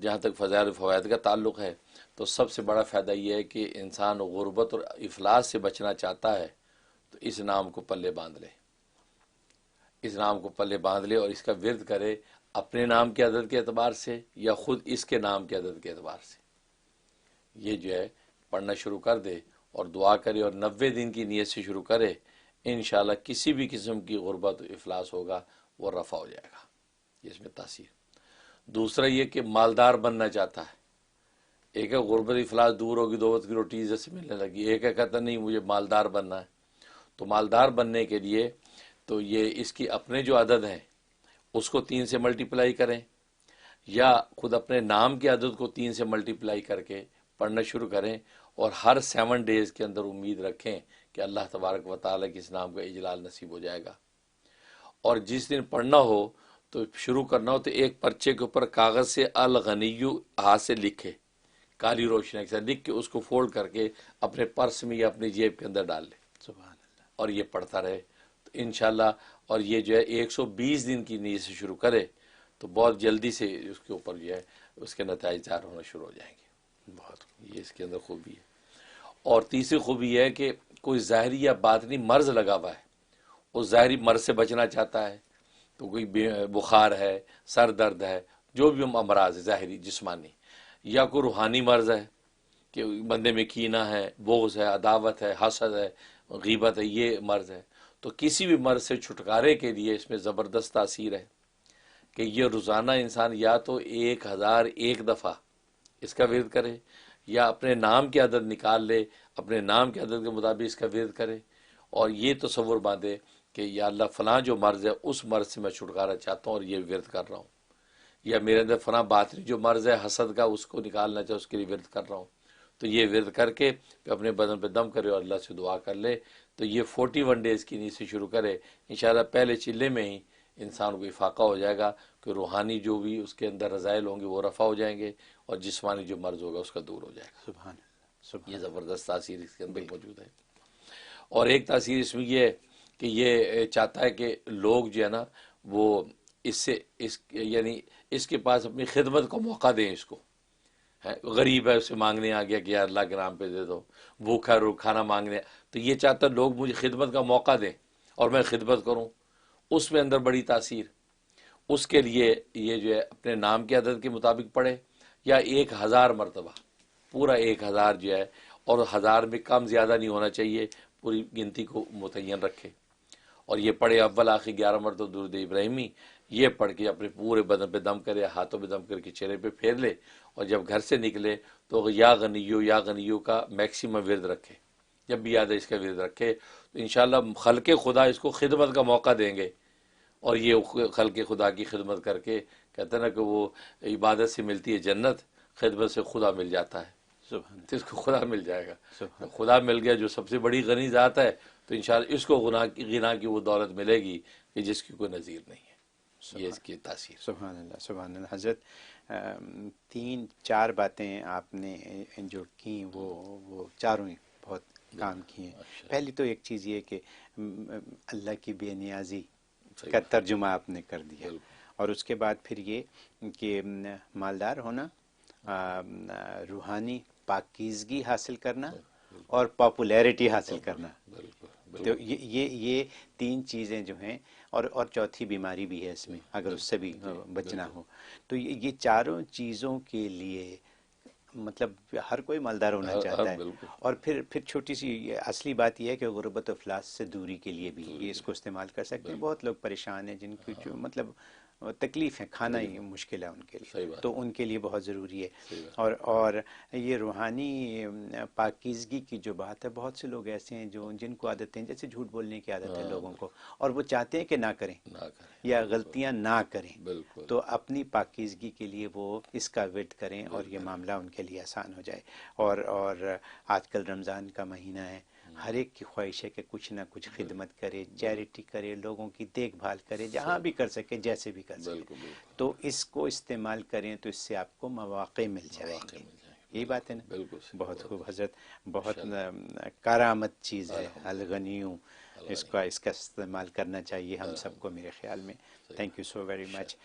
جہاں تک فضائل و فوائد کا تعلق ہے تو سب سے بڑا فائدہ یہ ہے کہ انسان غربت اور افلاس سے بچنا چاہتا ہے تو اس نام کو پلے باندھ لے، اس نام کو پلے باندھ لے اور اس کا ورد کرے اپنے نام کے عدد کے اعتبار سے یا خود اس کے نام کے عدد کے اعتبار سے، یہ جو ہے پڑھنا شروع کر دے اور دعا کرے اور 90 دن کی نیت سے شروع کرے، انشاءاللہ کسی بھی قسم کی غربت و افلاس ہوگا وہ رفع ہو جائے گا، یہ اس میں تاثیر۔ دوسرا یہ کہ مالدار بننا چاہتا ہے، ایک ہے غربت افلاس دور ہوگی، دو وقت کی روٹی عزت سے ملنے لگی، ایک ہے کہتا نہیں مجھے مالدار بننا ہے۔ تو مالدار بننے کے لیے تو یہ اس کی اپنے جو عدد ہیں اس کو 3 سے ملٹیپلائی کریں، یا خود اپنے نام کے عدد کو 3 سے ملٹیپلائی کر کے پڑھنا شروع کریں، اور ہر 7 ڈیز کے اندر امید رکھیں کہ اللہ تبارک و تعالیٰ کے اس نام کا اجلال نصیب ہو جائے گا۔ اور جس دن پڑھنا ہو تو شروع کرنا ہو تو ایک پرچے کے اوپر کاغذ سے الغنیو ہاتھ سے لکھے، کالی روشنی کے ساتھ لکھ کے اس کو فولڈ کر کے اپنے پرس میں یا اپنی جیب کے اندر ڈال لے، سبحان اللہ۔ اور یہ پڑھتا رہے تو انشاءاللہ، اور یہ جو ہے 120 دن کی نیت سے شروع کرے تو بہت جلدی سے اس کے اوپر جو ہے اس کے نتائج ظاہر ہونا شروع ہو جائیں گے۔ بہت یہ اس کے اندر خوبی ہے۔ اور تیسری خوبی یہ ہے کہ کوئی ظاہری یا باطنی مرض لگا ہوا ہے، وہ ظاہری مرض سے بچنا چاہتا ہے، تو کوئی بخار ہے، سر درد ہے، جو بھی امراض ہے ظاہری جسمانی، یا کوئی روحانی مرض ہے کہ بندے میں کینہ ہے، بغض ہے، عداوت ہے، حسد ہے، غیبت ہے، یہ مرض ہے، تو کسی بھی مرض سے چھٹکارے کے لیے اس میں زبردست تاثیر ہے کہ یہ روزانہ انسان یا تو 1001 دفعہ اس کا ورد کرے، یا اپنے نام کے عدد نکال لے، اپنے نام کے عدد کے مطابق اس کا ورد کرے، اور یہ تصور باندھے کہ یا اللہ فلاں جو مرض ہے اس مرض سے میں چھٹکارا چاہتا ہوں اور یہ ورد کر رہا ہوں، یا میرے اندر فلاں باطنی جو مرض ہے حسد کا اس کو نکالنا چاہے اس کے لیے ورد کر رہا ہوں، تو یہ ورد کر کے اپنے بدن پہ دم کرے اور اللہ سے دعا کر لے، تو یہ 41 ڈیز کی نیت سے شروع کرے، انشاءاللہ پہلے چلے میں ہی انسان کو افاقہ ہو جائے گا کہ روحانی جو بھی اس کے اندر رذائل ہوں گے وہ رفع ہو جائیں گے، اور جسمانی جو مرض ہوگا اس کا دور ہو جائے گا۔ سبحان اللہ، یہ سبحان زبردست تاثیر اس کے اندر موجود ہے۔ اور ایک تاثیر اس میں یہ ہے کہ یہ چاہتا ہے کہ لوگ جو ہے نا وہ اس سے یعنی اس کے پاس اپنی خدمت کا موقع دیں، اس کو غریب ہے اسے مانگنے آ گیا کہ یار اللہ کے نام پہ دے دو، بھوکا رو کھانا مانگنے، تو یہ چاہتا ہے لوگ مجھے خدمت کا موقع دیں اور میں خدمت کروں، اس میں اندر بڑی تاثیر۔ اس کے لیے یہ جو ہے اپنے نام کے عدد کے مطابق پڑھے، یا 1000 مرتبہ، پورا 1000 جو ہے، اور 1000 میں کم زیادہ نہیں ہونا چاہیے، پوری گنتی کو متعین رکھے، اور یہ پڑھے اول آخر 11 مرتبہ درود ابراہیمی، یہ پڑھ کے اپنے پورے بدن پہ دم کرے، ہاتھوں پہ دم کر کے چہرے پہ پھیر لے، اور جب گھر سے نکلے تو یا غنیو کا میکسیمم ورد رکھے، جب بھی یاد ہے اس کا ورد رکھے، تو انشاءاللہ خلق خدا اس کو خدمت کا موقع دیں گے، اور یہ خلق خدا کی خدمت کر کے کہتے ہیں نا کہ وہ عبادت سے ملتی ہے جنت، خدمت سے خدا مل جاتا ہے، سبحان تو اس کو خدا مل جائے گا، سبحان خدا مل گیا جو سب سے بڑی غنی ذات ہے، تو انشاءاللہ اس کو غنا کی وہ دولت ملے گی کہ جس کی کوئی نظیر نہیں ہے، یہ اس کی تاثیر۔ سبحان اللہ، سبحان اللہ۔ حضرت 3-4 باتیں آپ نے جو کی وہ چاروں ہی بہت کام کی ہیں۔ پہلی تو ایک چیز یہ کہ اللہ کی بے نیازی کا ترجمہ آپ نے کر دیا، اور اس کے بعد پھر یہ کہ مالدار ہونا، روحانی پاکیزگی حاصل کرنا، اور پاپولیرٹی حاصل کرنا، تو یہ 3 چیزیں جو ہیں، اور چوتھی بیماری بھی ہے اس میں اگر اس سے بھی بچنا ہو، تو یہ چاروں چیزوں کے لیے مطلب ہر کوئی مالدار ہونا چاہتا ہے۔ اور پھر چھوٹی سی اصلی بات یہ ہے کہ غربت و افلاس سے دوری کے لیے بھی یہ اس کو استعمال کر سکتے ہیں۔ بہت لوگ پریشان ہیں جن کی جو مطلب تکلیف ہے، کھانا ہی مشکل ہے ان کے لیے، تو ان کے لیے بہت ضروری ہے۔ اور یہ روحانی پاکیزگی کی جو بات ہے، بہت سے لوگ ایسے ہیں جن کو عادتیں جیسے جھوٹ بولنے کی عادت ہے لوگوں کو، اور وہ چاہتے ہیں کہ نہ کریں یا غلطیاں نہ کریں، تو اپنی پاکیزگی کے لیے وہ اس کا ورد کریں اور یہ معاملہ ان کے لیے آسان ہو جائے۔ اور آج کل رمضان کا مہینہ ہے، ہر ایک کی خواہش ہے کہ کچھ نہ کچھ خدمت کرے، چیریٹی کرے، لوگوں کی دیکھ بھال کرے، جہاں بھی کر سکے، جیسے بھی کر سکے، تو اس کو استعمال کریں تو اس سے آپ کو مواقع مل جائیں گے۔ یہی بات ہے نا؟ بہت خوب حضرت، بہت کارآمد چیز ہے الغنیوں، اس کا استعمال کرنا چاہیے ہم سب کو میرے خیال میں۔ Thank you so very much.